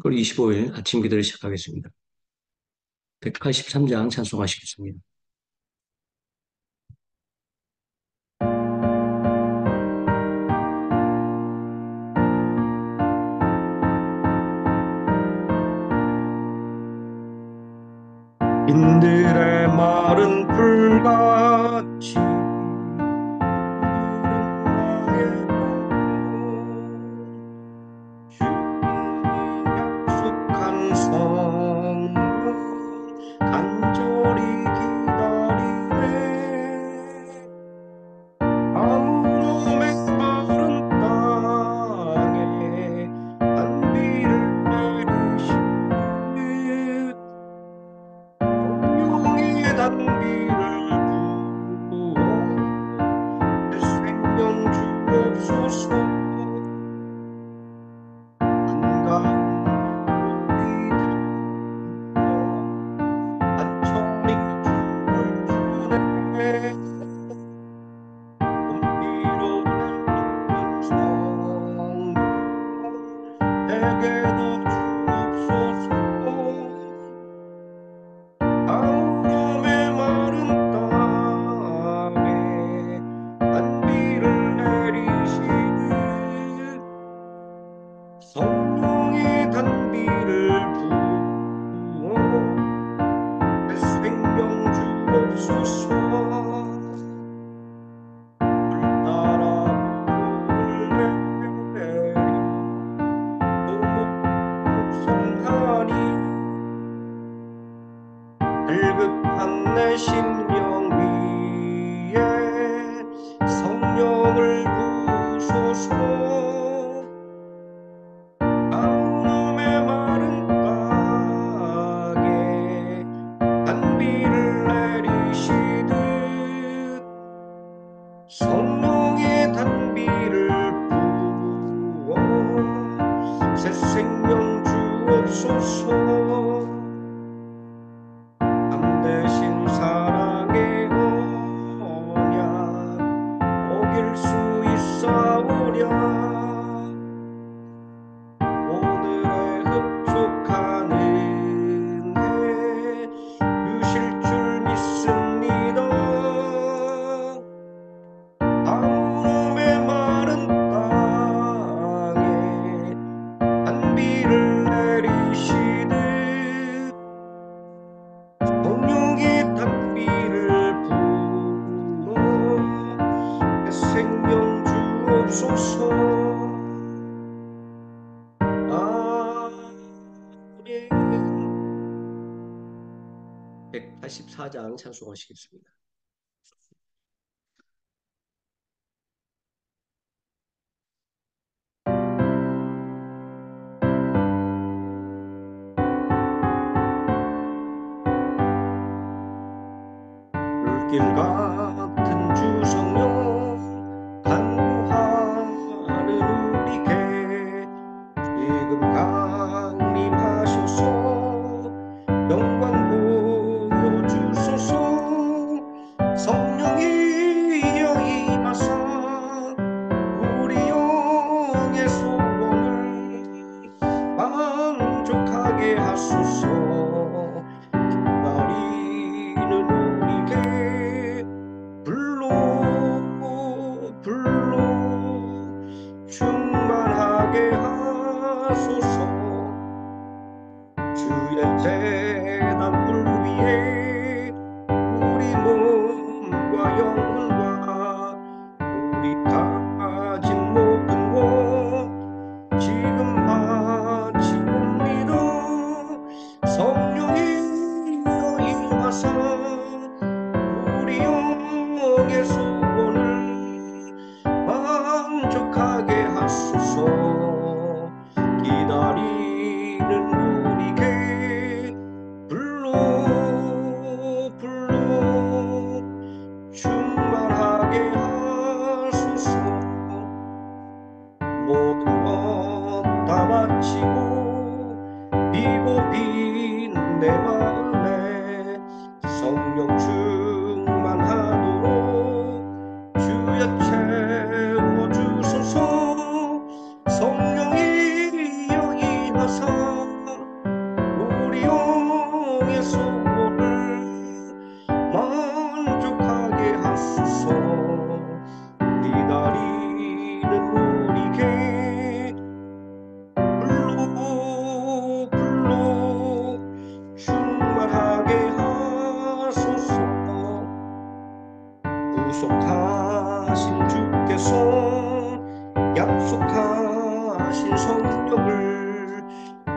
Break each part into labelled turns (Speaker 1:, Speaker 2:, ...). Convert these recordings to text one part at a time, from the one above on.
Speaker 1: 1월 25일 아침 기도를 시작하겠습니다. 183장 찬송하시겠습니다. 인들의 마른 풀같이 나의 주님이 약속한 성령 간절히 기다리네. 아무름의 마른 땅에 단비를 내리시듯 성령의 단비를 부어 내 생명 주옵소서. 한가운 우리 단천이 춤을 추네. 공기로 날리는 성령 내게도 주옵소서. 아우름의 마른 땅에 단비를 내리시듯 성령의 단비를 부어 내 생명 주옵소서. 물 따라 물을 내리 노목성하니 갈급한 내 심령 위에 성령을 부소서. 아우름의 마른 땅에 단비를 내리시듯 성령의 단비를 부어 새 생명 주옵소서. 참되신 사랑의 언약 어길 수 있사오랴. 오늘의 흡족한 은혜 주실 줄 믿습니다. 아우름의 마른 땅에 단비를 내리시듯 84장 찬송하시겠습니다. 불길 같은 주성령 간구하는 우리께 지금 강림하셔서 영광 보여주소서. 성령이여 임하사 우리 영의 소원을 만족하게 하소서. 기다리는 우리에게 불로 충만하게 하소서. 주의 재단불 위에 우리 몸과 영혼과 우리 가진 모든 것 지금 바치옵니다. 성령이여 임하사 우리 영의 소원을 만족하게 하소서. 기다리는 우리에게 불로 충만하게 하소서. 모든 것 다 마치고 비고 빈 내 마음에 성령 충만하도록 주여 채워주소서. 성령이여 임하사 우리 영의 소원을 만족하게 하소서. 기다리는 우리에게 불로 충만하게 하소서. 구속하신 주께서 약속하신 성령을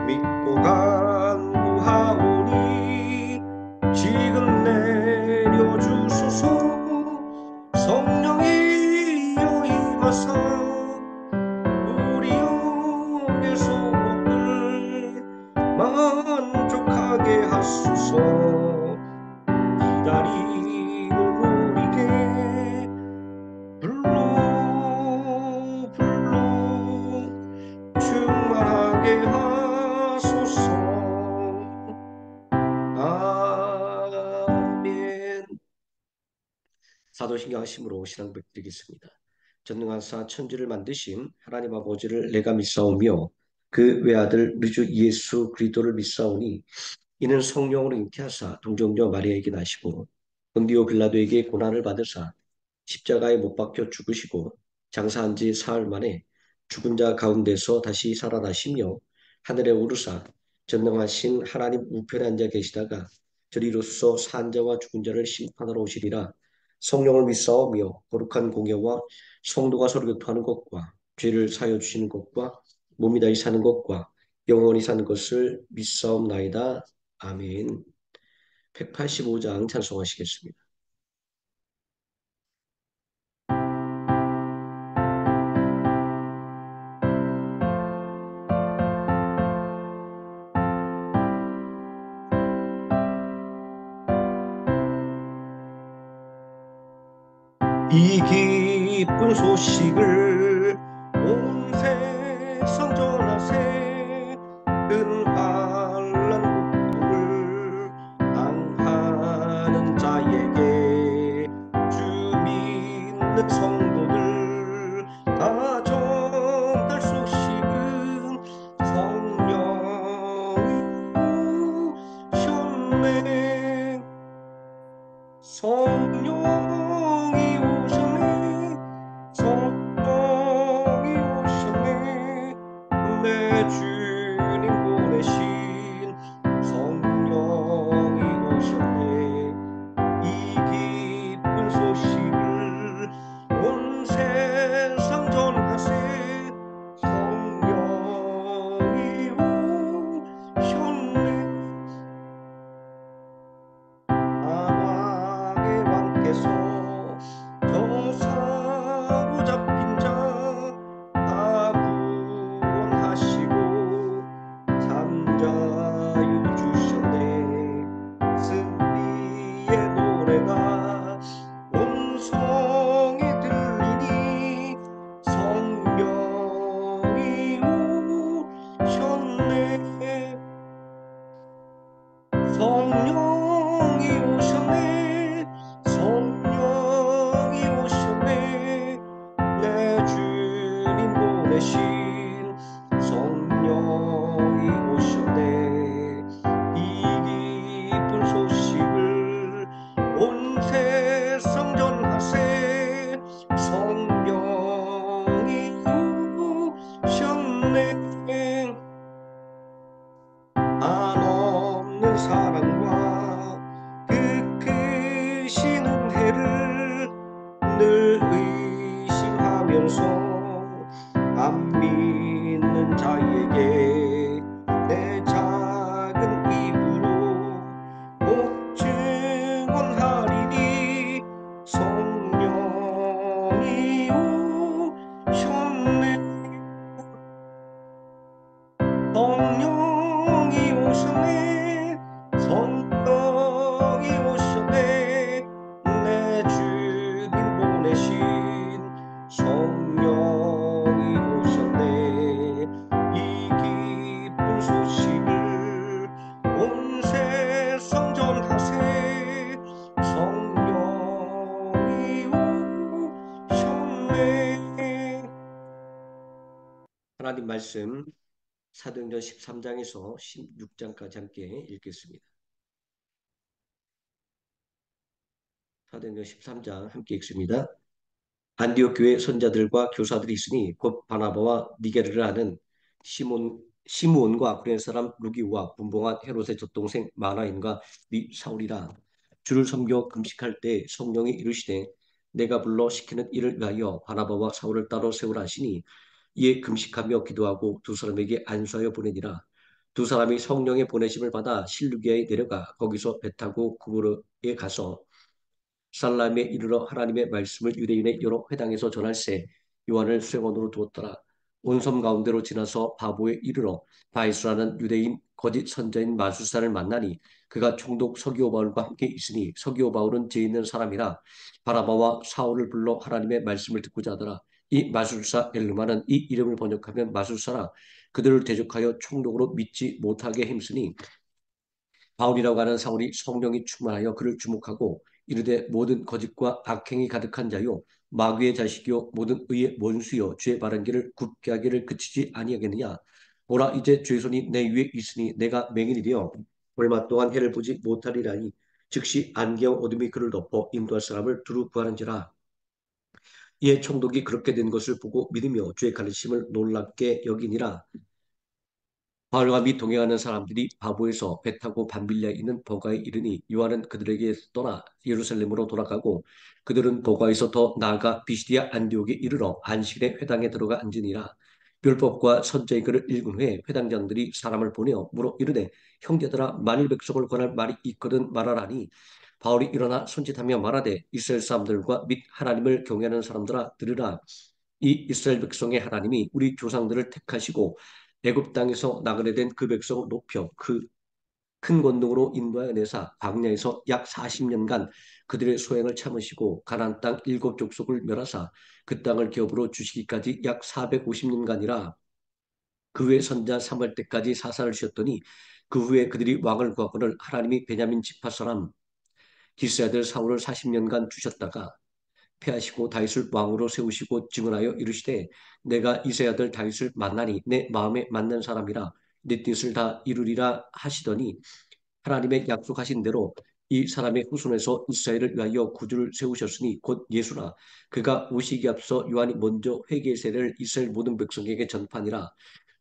Speaker 1: 믿고 간구하오니 지금 내려주소서. 성령이여 임하사 우리 영의 소원을 만족하게 하소서. 기다리는 우리에게 불로 충만하게 하소서. 아멘. 사도신경 하심으로 신앙 베드리겠습니다. 전능하사 천지를 만드신 하나님 아버지를 내가 믿사오며 그 외아들 우리 주 예수 그리스도를 믿사오니 이는 성령으로 잉태하사 동정녀 마리아에게 나시고 본디오 빌라도에게 고난을 받으사 십자가에 못 박혀 죽으시고 장사한 지 사흘 만에 죽은 자 가운데서 다시 살아나시며 하늘에 오르사 전능하신 하나님 우편에 앉아 계시다가 저리로서 산 자와 죽은 자를 심판하러 오시리라. 성령을 믿사오며 거룩한 공예와 성도가 서로 교통하는 것과 죄를 사하여 주시는 것과 몸이 다시 사는 것과 영원히 사는 것을 믿사옵나이다. 아멘. 185장 찬송하시겠습니다. 이 기쁜 소식을 온 세상 전하세. 큰 환난 고통을 당하는 자에게 주 믿는 성도들 다 전할 소식은 성령이 오셨네. 성령이 오셨네. 성령이 오셨네. 내 주님 보내신 성령이 오셨네. 이 기쁜 소식을 온 세상 전하세. 성령이 오셨네. 사랑과 그 크신 은혜를 늘 의심하면서 안 믿는 자에게 내 작은 입으로 못 증언하리니 성령이 오셨네. 성령이 오셨네. 성령이 오셨네. 내 주님 보내신 성령이 오셨네. 이 기쁜 소식을 온 세상 전하세. 성령이 오셨네. 하나님 말씀 사도행전 13장에서 16장까지 함께 읽겠습니다. 사도행전 13장 함께 읽습니다. 안디옥 교회 선자들과 교사들이 있으니 곧 바나바와 니게르를 하는 시므온과 구레네 사람 루기오와 분봉한 헤롯의 젖동생 마나인과 및 사울이라. 주를 섬겨 금식할 때 성령이 이르시되 내가 불러 시키는 일을 위하여 바나바와 사울을 따로 세우라 하시니 이에 금식하며 기도하고 두 사람에게 안수하여 보내니라. 두 사람이 성령의 보내심을 받아 실루기아에 내려가 거기서 배 타고 구브로에 가서 살람에 이르러 하나님의 말씀을 유대인의 여러 회당에서 전할세. 요한을 수행원으로 두었더라. 온 섬 가운데로 지나서 바보에 이르러 바이수라는 유대인 거짓 선자인 마술사를 만나니 그가 총독 서기오 바울과 함께 있으니 서기오 바울은 죄 있는 사람이라. 바나바와 사울을 불러 하나님의 말씀을 듣고자 하더라. 이 마술사 엘르마는 이 이름을 번역하면 마술사라. 그들을 대적하여 총독으로 믿지 못하게 힘쓰니 바울이라고 하는 사울이 성령이 충만하여 그를 주목하고 이르되 모든 거짓과 악행이 가득한 자요 마귀의 자식이요 모든 의의 원수요 주의 바른 길을 굽게 하기를 그치지 아니하겠느냐. 보라 이제 주의 손이 내 위에 있으니 내가 맹인이 되어 얼마 동안 해를 보지 못하리라니. 즉시 안개와 어둠이 그를 덮어 인도할 사람을 두루 구하는지라. 이에 총독이 그렇게 된 것을 보고 믿으며 주의 가르침을 놀랍게 여기니라. 바울과 및 동행하는 사람들이 바보에서 배 타고 밤빌리아에 있는 버가에 이르니 요한은 그들에게 떠나 예루살렘으로 돌아가고 그들은 버가에서 더 나아가 비시디아 안디옥에 이르러 안식일에 회당에 들어가 앉으니라. 율법과 선지의 글을 읽은 후에 회당장들이 사람을 보내어 물어 이르되 형제들아 만일 백성을 권할 말이 있거든 말하라니. 바울이 일어나 손짓하며 말하되 이스라엘 사람들과 및 하나님을 경외하는 사람들아 들으라. 이 이스라엘 백성의 하나님이 우리 조상들을 택하시고 애굽 땅에서 나그네 된 그 백성을 높여 그 큰 권능으로 인도하여 내사 광야에서 약 40년간 그들의 소행을 참으시고 가나안 땅 일곱 족속을 멸하사 그 땅을 기업으로 주시기까지 약 450년간이라. 그 후에 선자 사무엘 때까지 사사를 쉬었더니 그 후에 그들이 왕을 구하거늘 하나님이 베냐민 지파 사람 기스의 아들 사울을 40년간 주셨다가 패하시고 다윗을 왕으로 세우시고 증언하여 이르시되 내가 이새의 아들 다윗을 만나니 내 마음에 맞는 사람이라 내 뜻을 다 이루리라 하시더니 하나님의 약속하신 대로 이 사람의 후손에서 이스라엘을 위하여 구주를 세우셨으니 곧 예수라. 그가 오시기 앞서 요한이 먼저 회개의 세례를 이스라엘 모든 백성에게 전파니라.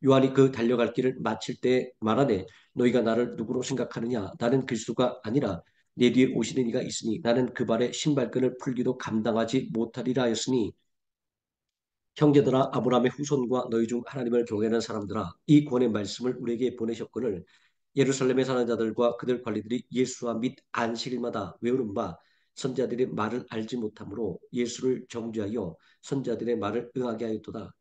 Speaker 1: 요한이 그 달려갈 길을 마칠 때 말하되 너희가 나를 누구로 생각하느냐. 나는 그리스도가 아니라 내 뒤에 오시는 이가 있으니 나는 그 발에 신발끈을 풀기도 감당하지 못하리라 하였으니 형제들아 아브라함의 후손과 너희 중 하나님을 경외하는 사람들아 이 구원의 말씀을 우리에게 보내셨거늘 예루살렘에 사는 자들과 그들 관리들이 예수와 및 안식일마다 외우는 바 선자들의 말을 알지 못하므로 예수를 정죄하여 선자들의 말을 응하게 하였도다.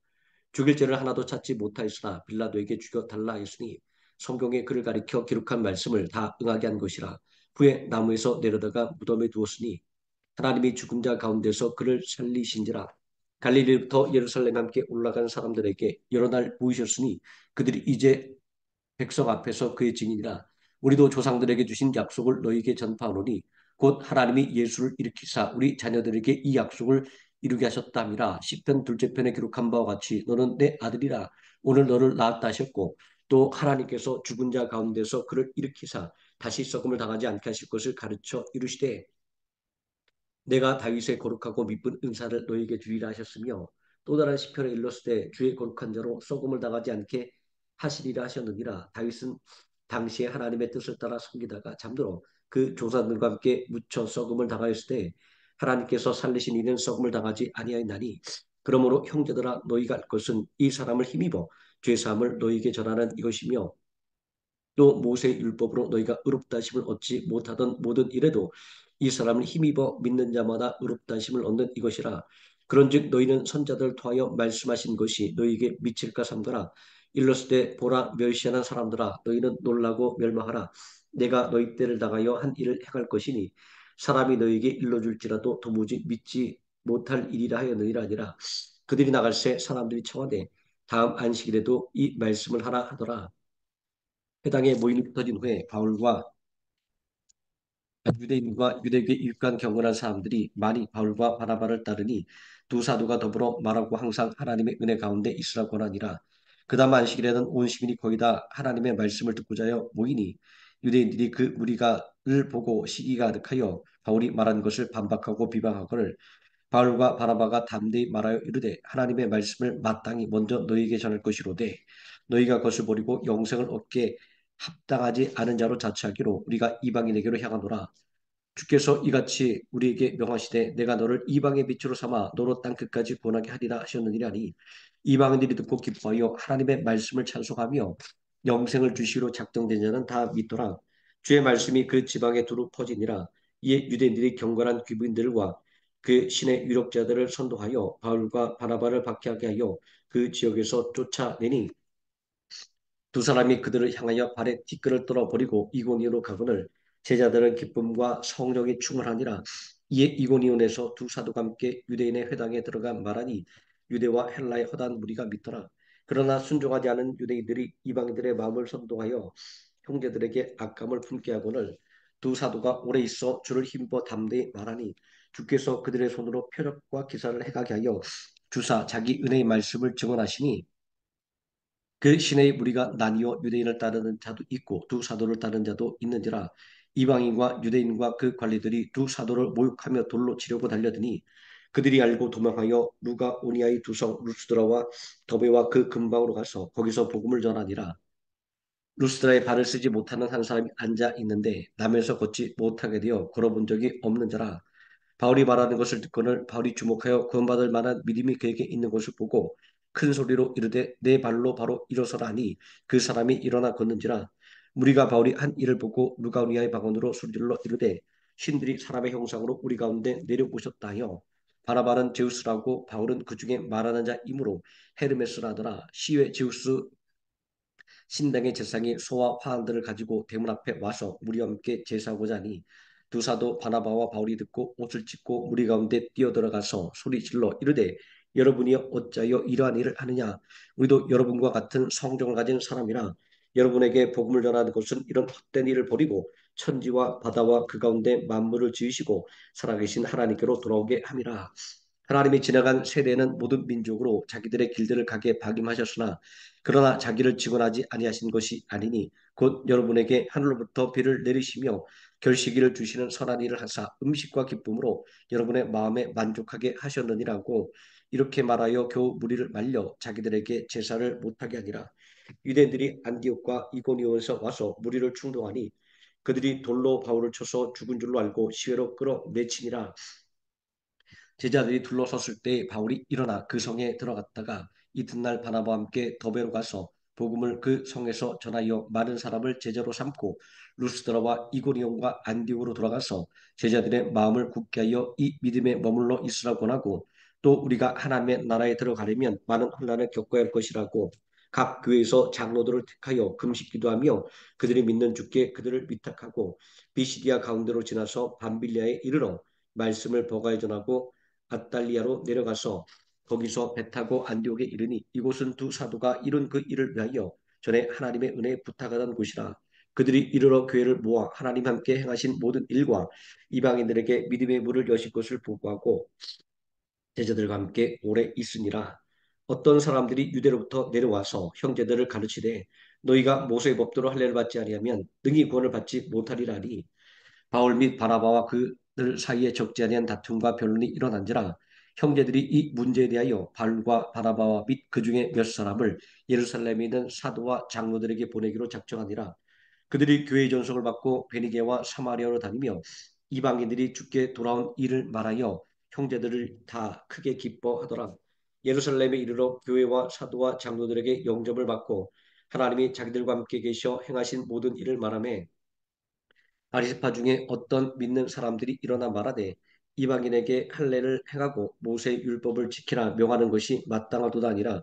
Speaker 1: 죽일 죄를 하나도 찾지 못하였으나 빌라도에게 죽여 달라 하였으니 성경에 그를 가리켜 기록한 말씀을 다 응하게 한 것이라. 후에 나무에서 내려다가 무덤에 두었으니 하나님이 죽은 자 가운데서 그를 살리신지라. 갈릴리부터 예루살렘에 함께 올라간 사람들에게 여러 날 보이셨으니 그들이 이제 백성 앞에서 그의 증인이라. 우리도 조상들에게 주신 약속을 너희에게 전파하노니 곧 하나님이 예수를 일으키사 우리 자녀들에게 이 약속을 이루게 하셨답니다. 시편 둘째 편에 기록한 바와 같이 너는 내 아들이라. 오늘 너를 낳았다 하셨고 또 하나님께서 죽은 자 가운데서 그를 일으키사 다시 썩음을 당하지 않게 하실 것을 가르쳐 이르시되 내가 다윗의 거룩하고 미쁜 은사를 너에게 주리라 하셨으며 또 다른 시편에 일렀을 때 주의 거룩한 자로 썩음을 당하지 않게 하시리라 하셨느니라. 다윗은 당시에 하나님의 뜻을 따라 섬기다가 잠들어 그 조상들과 함께 묻혀 썩음을 당하였을 때 하나님께서 살리신 이는 썩음을 당하지 아니하였나니 그러므로 형제들아 너희가 할 것은 이 사람을 힘입어 죄사함을 너희에게 전하는 이것이며 또 모세의 율법으로 너희가 의롭다 하심을 얻지 못하던 모든 일에도 이 사람을 힘입어 믿는 자마다 의롭다 하심을 얻는 이것이라. 그런즉 너희는 선자들 통하여 말씀하신 것이 너희에게 미칠까 삼가라. 일렀을 때 보라 멸시하는 사람들아 너희는 놀라고 멸망하라. 내가 너희 때를 당하여 한 일을 행할 것이니 사람이 너희에게 일러줄지라도 도무지 믿지 못할 일이라 하였느니라 아니라. 그들이 나갈새 사람들이 청하되 다음 안식일에도 이 말씀을 하라 하더라. 회당에 모임이 터진 후에 바울과 유대인과 유대교에 입간 경건한 사람들이 많이 바울과 바나바를 따르니 두 사도가 더불어 말하고 항상 하나님의 은혜 가운데 있으라 권하니라. 그 다음 안식일에는 온 시민이 거의 다 하나님의 말씀을 듣고자 하여 모이니 유대인들이 그 무리가를 보고 시기가 가득하여 바울이 말한 것을 반박하고 비방하거늘 바울과 바나바가 담대히 말하여 이르되 하나님의 말씀을 마땅히 먼저 너희에게 전할 것이로되 너희가 그것을 버리고 영생을 얻게 합당하지 않은 자로 자처하기로 우리가 이방인에게로 향하노라. 주께서 이같이 우리에게 명하시되 내가 너를 이방의 빛으로 삼아 너로 땅 끝까지 권하게 하리라 하셨느니라니 이방인들이 듣고 기뻐하여 하나님의 말씀을 찬송하며 영생을 주시로 작정된 자는 다 믿더라. 주의 말씀이 그 지방에 두루 퍼지니라. 이에 유대인들이 경건한 귀부인들과 그 신의 유력자들을 선동하여 바울과 바나바를 박해하게 하여 그 지역에서 쫓아내니 두 사람이 그들을 향하여 발에 티끌을 떨어버리고 이고니온으로 가거늘 제자들은 기쁨과 성령이 충만하니라. 이에 이고니온에서 두 사도가 함께 유대인의 회당에 들어가 말하니 유대와 헬라의 허다한 무리가 믿더라. 그러나 순종하지 않은 유대인들이 이방인들의 마음을 선동하여 형제들에게 악감을 품게 하거늘 두 사도가 오래 있어 주를 힘입어 담대히 말하니 주께서 그들의 손으로 표적과 기사를 행하게 하여 주사 자기 은혜의 말씀을 증언하시니 그 시내의 무리가 나뉘어 유대인을 따르는 자도 있고 두 사도를 따르는 자도 있는지라. 이방인과 유대인과 그 관리들이 두 사도를 모욕하며 돌로 치려고 달려드니 그들이 알고 도망하여 루가 오니아의 두성 루스드라와 더베와 그 근방으로 가서 거기서 복음을 전하니라. 루스드라에 발을 쓰지 못하는 한 사람이 앉아 있는데 남에서 걷지 못하게 되어 걸어본 적이 없는 자라. 바울이 말하는 것을 듣고는 바울이 주목하여 구원받을 만한 믿음이 그에게 있는 것을 보고 큰 소리로 이르되 내 발로 바로 일어서라 하니 그 사람이 일어나 걷는지라. 무리가 바울이 한 일을 보고 루가우니아의 방언으로 소리질러 이르되 신들이 사람의 형상으로 우리 가운데 내려오셨다 하여 바나바는 제우스라고 바울은 그 중에 말하는 자이므로 헤르메스라 하더라. 시외 제우스 신당의 제사장이 소와 화환들을 가지고 대문 앞에 와서 무리와 함께 제사하고자 하니 두 사도 바나바와 바울이 듣고 옷을 찢고 무리 가운데 뛰어들어가서 소리질러 이르되 여러분이 어찌하여 이러한 일을 하느냐. 우리도 여러분과 같은 성정을 가진 사람이라. 여러분에게 복음을 전하는 것은 이런 헛된 일을 버리고 천지와 바다와 그 가운데 만물을 지으시고 살아계신 하나님께로 돌아오게 함이라. 하나님이 지나간 세대는 모든 민족으로 자기들의 길들을 가게 박임하셨으나 그러나 자기를 직언하지 아니하신 것이 아니니 곧 여러분에게 하늘로부터 비를 내리시며 결실기를 주시는 선한 일을 하사 음식과 기쁨으로 여러분의 마음에 만족하게 하셨느니라고 이렇게 말하여 겨우 무리를 말려 자기들에게 제사를 못하게 하니라. 유대인들이 안디옥과 이고니온에서 와서 무리를 충동하니 그들이 돌로 바울을 쳐서 죽은 줄로 알고 시외로 끌어내치니라. 제자들이 둘러섰을 때 바울이 일어나 그 성에 들어갔다가 이튿날 바나바와 함께 더베로 가서 복음을 그 성에서 전하여 많은 사람을 제자로 삼고 루스드라와 이고니온과 안디옥으로 돌아가서 제자들의 마음을 굳게 하여 이 믿음에 머물러 있으라고 권하고 또 우리가 하나님의 나라에 들어가려면 많은 혼란을 겪어야 할 것이라고 각 교회에서 장로들을 택하여 금식 기도하며 그들이 믿는 주께 그들을 위탁하고 비시디아 가운데로 지나서 밤빌리아에 이르러 말씀을 버가에 전하고 아달리아로 내려가서 거기서 배 타고 안디옥에 이르니 이곳은 두 사도가 이룬 그 일을 위하여 전에 하나님의 은혜에 부탁하던 곳이라. 그들이 이르러 교회를 모아 하나님 함께 행하신 모든 일과 이방인들에게 믿음의 물을 여실 것을 보고하고 제자들과 함께 오래 있으니라. 어떤 사람들이 유대로부터 내려와서 형제들을 가르치되 너희가 모세의 법대로 할례를 받지 아니하면 능히 구원을 받지 못하리라니. 바울 및 바나바와 그들 사이에 적지 아니한 다툼과 변론이 일어난지라. 형제들이 이 문제에 대하여 바울과 바나바와 및 그 중에 몇 사람을 예루살렘에 있는 사도와 장로들에게 보내기로 작정하니라. 그들이 교회의 전속을 받고 베니게와 사마리아로 다니며 이방인들이 주께 돌아온 일을 말하여 형제들을 다 크게 기뻐하더라. 예루살렘에 이르러 교회와 사도와 장로들에게 영접을 받고 하나님이 자기들과 함께 계셔 행하신 모든 일을 말하며 아리스파 중에 어떤 믿는 사람들이 일어나 말하되 이방인에게 할례를 행하고 모세의 율법을 지키라 명하는 것이 마땅하도다 아니라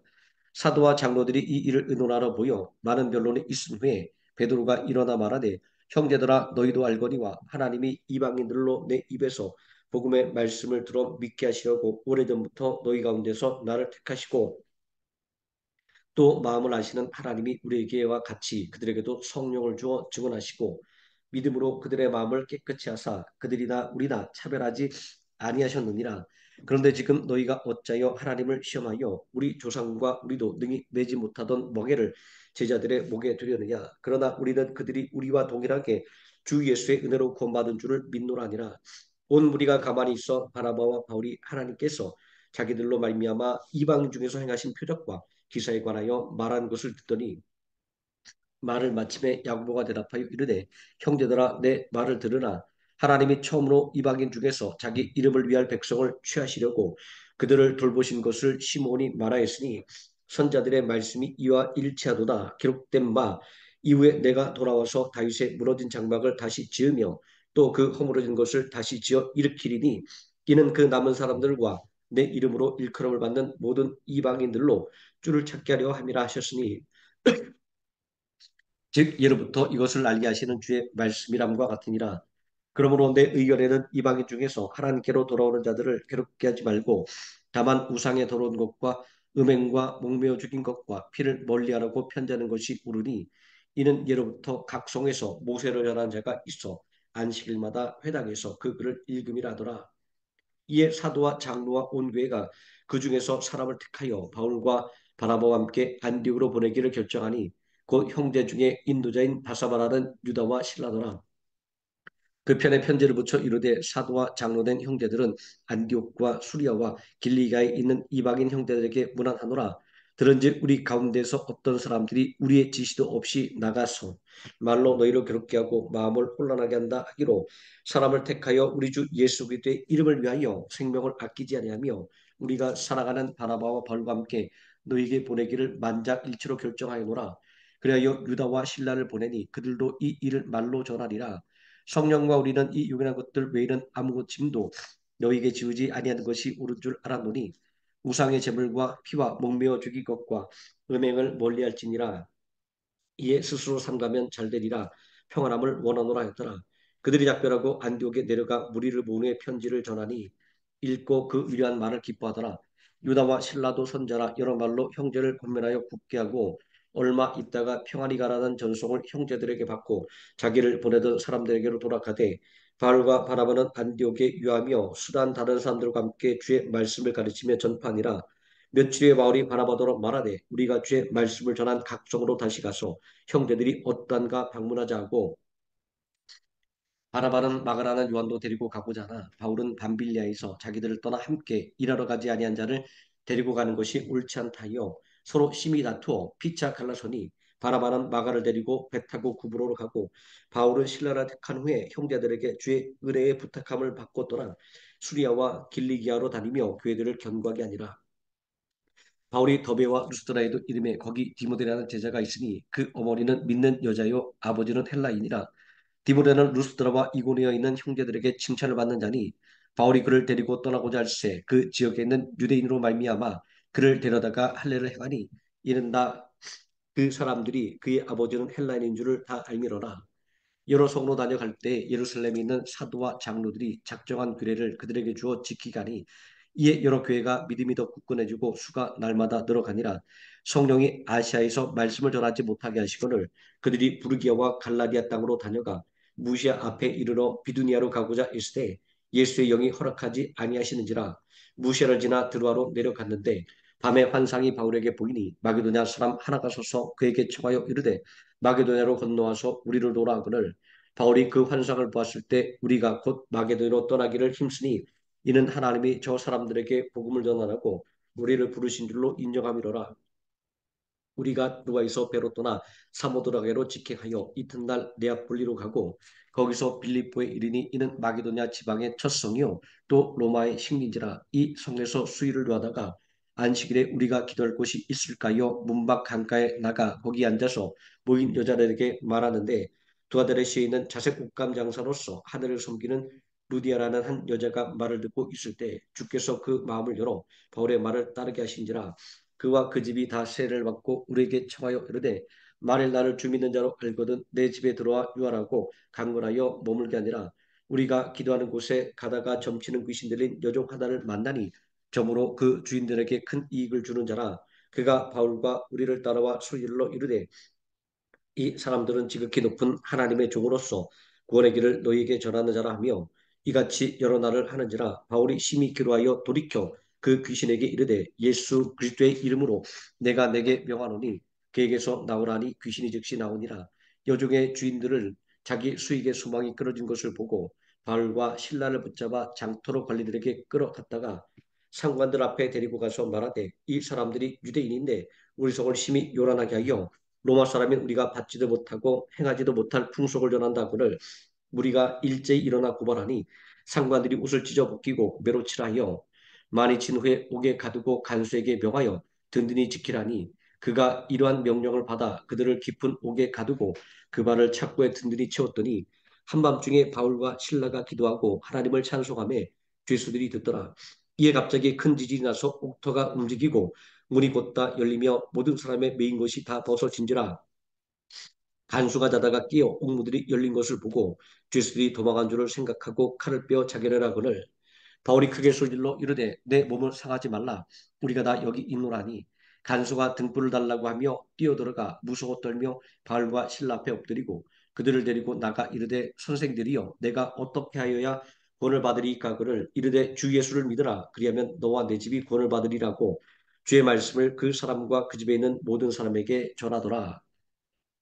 Speaker 1: 사도와 장로들이 이 일을 의논하러 모여 많은 변론이 있은 후에 베드로가 일어나 말하되 형제들아 너희도 알거니와 하나님이 이방인들로 내 입에서 복음의 말씀을 들어 믿게 하시려고 오래전부터 너희 가운데서 나를 택하시고 또 마음을 아시는 하나님이 우리에게와 같이 그들에게도 성령을 주어 증언하시고 믿음으로 그들의 마음을 깨끗이 하사 그들이나 우리나 차별하지 아니하셨느니라. 그런데 지금 너희가 어찌하여 하나님을 시험하여 우리 조상과 우리도 능히 매지 못하던 멍에를 제자들의 목에 두려느냐. 그러나 우리는 그들이 우리와 동일하게 주 예수의 은혜로 구원받은 줄을 믿노라 하니라. 온 무리가 가만히 있어 바나바와 바울이 하나님께서 자기들로 말미암아 이방 중에서 행하신 표적과 기사에 관하여 말한 것을 듣더니 말을 마침에 야고보가 대답하여 이르되 형제들아 내 말을 들으라. 하나님이 처음으로 이방인 중에서 자기 이름을 위할 백성을 취하시려고 그들을 돌보신 것을 시므온이 말하였으니 선자들의 말씀이 이와 일치하도다. 기록된 바 이후에 내가 돌아와서 다윗의 무너진 장막을 다시 지으며 또 그 허물어진 것을 다시 지어 일으키리니 이는 그 남은 사람들과 내 이름으로 일컬음을 받는 모든 이방인들로 주를 찾게 하려 함이라 하셨으니 즉 예로부터 이것을 알게 하시는 주의 말씀이람과 같으니라. 그러므로 내 의견에는 이방인 중에서 하나님께로 돌아오는 자들을 괴롭게 하지 말고 다만 우상에 더러운 것과 음행과 목매어 죽인 것과 피를 멀리하라고 편지하는 것이 옳으니 이는 예로부터 각 성에서 모세로 전한 자가 있어 안식일마다 회당에서 그 글을 읽음이라 하더라. 이에 사도와 장로와 온 교회가 그 중에서 사람을 택하여 바울과 바나바와 함께 안디옥으로 보내기를 결정하니 곧 형제 중에 인도자인 바사바라는 유다와 실라더라. 그 편에 편지를 붙여 이르되 사도와 장로된 형제들은 안디옥과 수리아와 길리가에 있는 이방인 형제들에게 문안하노라. 들은즉 우리 가운데서 어떤 사람들이 우리의 지시도 없이 나가서 말로 너희를 괴롭게 하고 마음을 혼란하게 한다 하기로 사람을 택하여 우리 주 예수 그리스도의 이름을 위하여 생명을 아끼지 아니하며 우리가 살아가는 바나바와 바울과 함께 너희에게 보내기를 만장일치로 결정하여노라. 그리하여 유다와 신라를 보내니 그들도 이 일을 말로 전하리라. 성령과 우리는 이 유명한 것들 외에는 아무 짐도 너희에게 지우지 아니하는 것이 옳은 줄 알았노니 우상의 제물과 피와 목매어 죽일 것과 음행을 멀리할지니라. 이에 스스로 삼가면 잘되리라. 평안함을 원하노라 했더라. 그들이 작별하고 안디옥에 내려가 무리를 모은 후에 편지를 전하니 읽고 그 위대한 말을 기뻐하더라. 유다와 신라도 선자라 여러 말로 형제를 권면하여 굳게 하고 얼마 있다가 평안히 가라는 전송을 형제들에게 받고 자기를 보내던 사람들에게로 돌아가되 바울과 바나바는 안디옥에 유하며 수단 다른 사람들과 함께 주의 말씀을 가르치며 전파하니라. 며칠 후에 바울이 바나바더러 말하되 우리가 주의 말씀을 전한 각성으로 다시 가서 형제들이 어떠한가 방문하자 하고 바나바는 마가라는 요한도 데리고 가고자 하나 바울은 밤빌리아에서 자기들을 떠나 함께 일하러 가지 아니한 자를 데리고 가는 것이 옳지 않다 하여 서로 심히 다투어 피차 갈라서니 바나바는 마가를 데리고 배 타고 구브로로 가고 바울은 신라를 택한 후에 형제들에게 주의 은혜의 부탁함을 받고 떠나 수리아와 길리기아로 다니며 교회들을 견고하게 하니라. 바울이 더베와 루스드라에도 이름에 거기 디모데라는 제자가 있으니 그 어머니는 믿는 여자요 아버지는 헬라인이라. 디모데는 루스드라와 이고니아에 있는 형제들에게 칭찬을 받는 자니 바울이 그를 데리고 떠나고자 할세 그 지역에 있는 유대인으로 말미암아 그를 데려다가 할례를 행하니 이는 다 그 사람들이 그의 아버지는 헬라인인 줄을 다 알미러라. 여러 성으로 다녀갈 때 예루살렘에 있는 사도와 장로들이 작정한 규례를 그들에게 주어 지키가니 이에 여러 교회가 믿음이 더 굳건해지고 수가 날마다 늘어가니라. 성령이 아시아에서 말씀을 전하지 못하게 하시거늘 그들이 부르기아와 갈라디아 땅으로 다녀가 무시아 앞에 이르러 비두니아로 가고자 했을 때 예수의 영이 허락하지 아니하시는지라. 무시아를 지나 드로아로 내려갔는데 밤에 환상이 바울에게 보이니 마게도냐 사람 하나가 서서 그에게 청하여 이르되 마게도냐로 건너와서 우리를 도라 하거늘 바울이 그 환상을 보았을 때 우리가 곧 마게도냐로 떠나기를 힘쓰니 이는 하나님이 저 사람들에게 복음을 전하라고 우리를 부르신 줄로 인정함이로라. 우리가 루아에서 배로 떠나 사모드라게로 직행하여 이튿날 네아폴리로 가고 거기서 빌립보에 이르니 이는 마게도냐 지방의 첫 성이요 또 로마의 식민지라. 이 성에서 수일을 구하다가 안식일에 우리가 기도할 곳이 있을까요? 문밖 강가에 나가 거기 앉아서 모인 여자들에게 말하는데 두아데레시에 있는 자색 옷감 장사로서 하늘을 섬기는 루디아라는 한 여자가 말을 듣고 있을 때 주께서 그 마음을 열어 바울의 말을 따르게 하신지라. 그와 그 집이 다 세례를 받고 우리에게 청하여 이르되 만일 나를 주 믿는 자로 알거든 내 집에 들어와 유하라고 강건하여 머물게 아니라. 우리가 기도하는 곳에 가다가 점치는 귀신 들린 여종 하나를 만나니 점으로 그 주인들에게 큰 이익을 주는 자라. 그가 바울과 우리를 따라와 소리질러 이르되 이 사람들은 지극히 높은 하나님의 종으로서 구원의 길을 너희에게 전하는 자라 하며 이같이 여러 날을 하는지라. 바울이 심히 기로하여 돌이켜 그 귀신에게 이르되 예수 그리스도의 이름으로 내가 내게 명하노니 그에게서 나오라니 귀신이 즉시 나오니라. 여종의 주인들을 자기 수익의 소망이 끊어진 것을 보고 바울과 신라를 붙잡아 장터로 관리들에게 끌어갔다가 상관들 앞에 데리고 가서 말하되 이 사람들이 유대인인데 우리 속을 심히 요란하게 하여 로마 사람인 우리가 받지도 못하고 행하지도 못할 풍속을 전한다거늘 무리가 일제히 일어나 고발하니 상관들이 옷을 찢어 벗기고 매로 칠하여 많이 친 후에 옥에 가두고 간수에게 명하여 든든히 지키라니. 그가 이러한 명령을 받아 그들을 깊은 옥에 가두고 그 발을 착고에 든든히 채웠더니 한밤중에 바울과 신라가 기도하고 하나님을 찬송하며 죄수들이 듣더라. 이에 갑자기 큰 지진이 나서 옥터가 움직이고 문이 곧다 열리며 모든 사람의 메인 것이 다 벗어진지라. 간수가 자다가 끼어 옥무들이 열린 것을 보고 죄수들이 도망한 줄을 생각하고 칼을 빼어 자기를 하거늘 바울이 크게 소리질러 이르되 내 몸을 상하지 말라 우리가 다 여기 있노라니. 간수가 등불을 달라고 하며 뛰어들어가 무서워 떨며 바울과 신라 앞에 엎드리고 그들을 데리고 나가 이르되 선생들이여 내가 어떻게 하여야 구원을 받으리까. 그를 이르되 주 예수를 믿으라 그리하면 너와 내 집이 구원을 받으리라고 주의 말씀을 그 사람과 그 집에 있는 모든 사람에게 전하더라.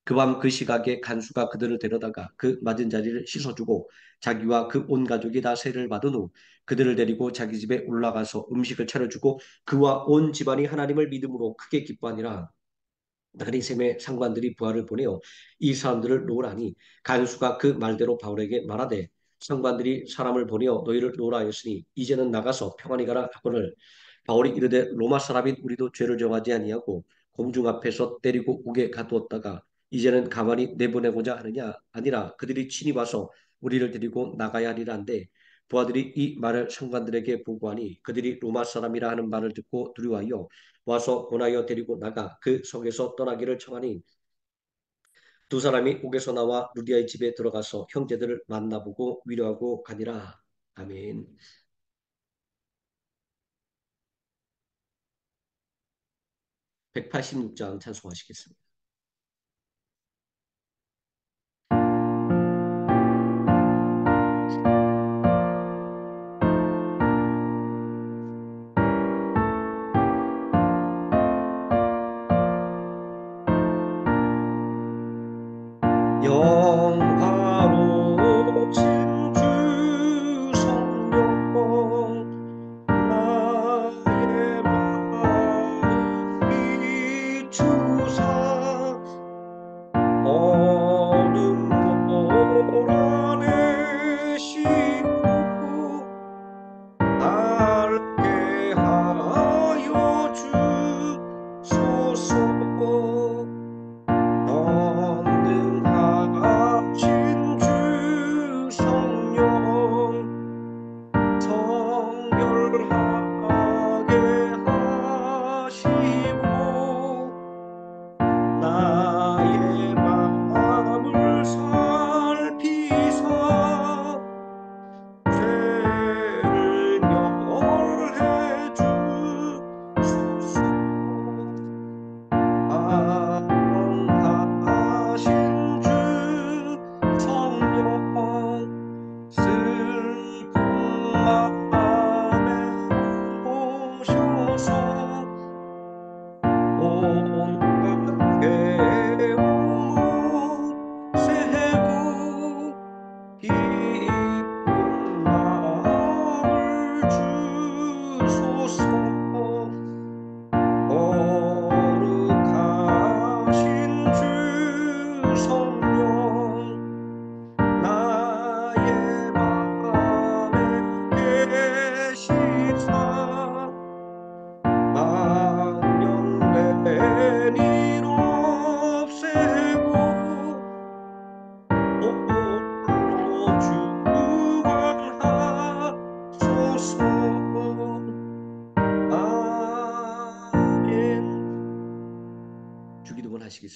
Speaker 1: 그 밤 그 시각에 간수가 그들을 데려다가 그 맞은 자리를 씻어주고 자기와 그 온 가족이 다 세례를 받은 후 그들을 데리고 자기 집에 올라가서 음식을 차려주고 그와 온 집안이 하나님을 믿음으로 크게 기뻐하니라. 다리샘의 상관들이 부하를 보내어 이 사람들을 놓으라니 간수가 그 말대로 바울에게 말하되 상관들이 사람을 보내어 너희를 놓으라 하였으니 이제는 나가서 평안히 가라 하거늘 바울이 이르되 로마 사람인 우리도 죄를 정하지 아니하고 공중 앞에서 때리고 옥에 가두었다가 이제는 가만히 내보내고자 하느냐. 아니라 그들이 친히 와서 우리를 데리고 나가야 하리란데 부하들이 이 말을 상관들에게 보고하니 그들이 로마 사람이라 하는 말을 듣고 두려워하여 와서 권하여 데리고 나가 그 성에서 떠나기를 청하니 두 사람이 옥에서 나와 루디아의 집에 들어가서 형제들을 만나보고 위로하고 가니라. 아멘. 186장 찬송하시겠습니다. 영화로우신 주 성령 나의 마음 비추사 어둠 몰아내시고 알게 하여 주소서. 전능하신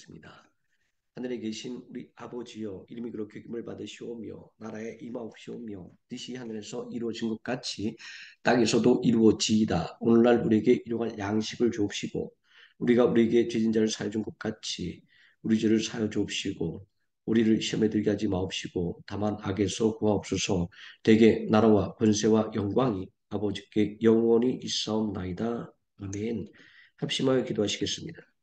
Speaker 1: 기도하겠습니다. 하늘에 계신 우리 아버지여, 이름이 그렇게 기쁨을 받으시오며 나라에 임하옵시오며 뜻이 하늘에서 이루어진 것 같이 땅에서도 이루어지이다. 오늘날 우리에게 일용할 양식을 주옵시고 우리가 우리에게 죄진 자를 사여 준 것 같이 우리 죄를 사여 주옵시고 우리를 시험에 들게 하지 마옵시고 다만 악에서 구하옵소서. 대개 나라와 권세와 영광이 아버지께 영원히 있사옵나이다. 아멘. 합심하여 기도하시겠습니다.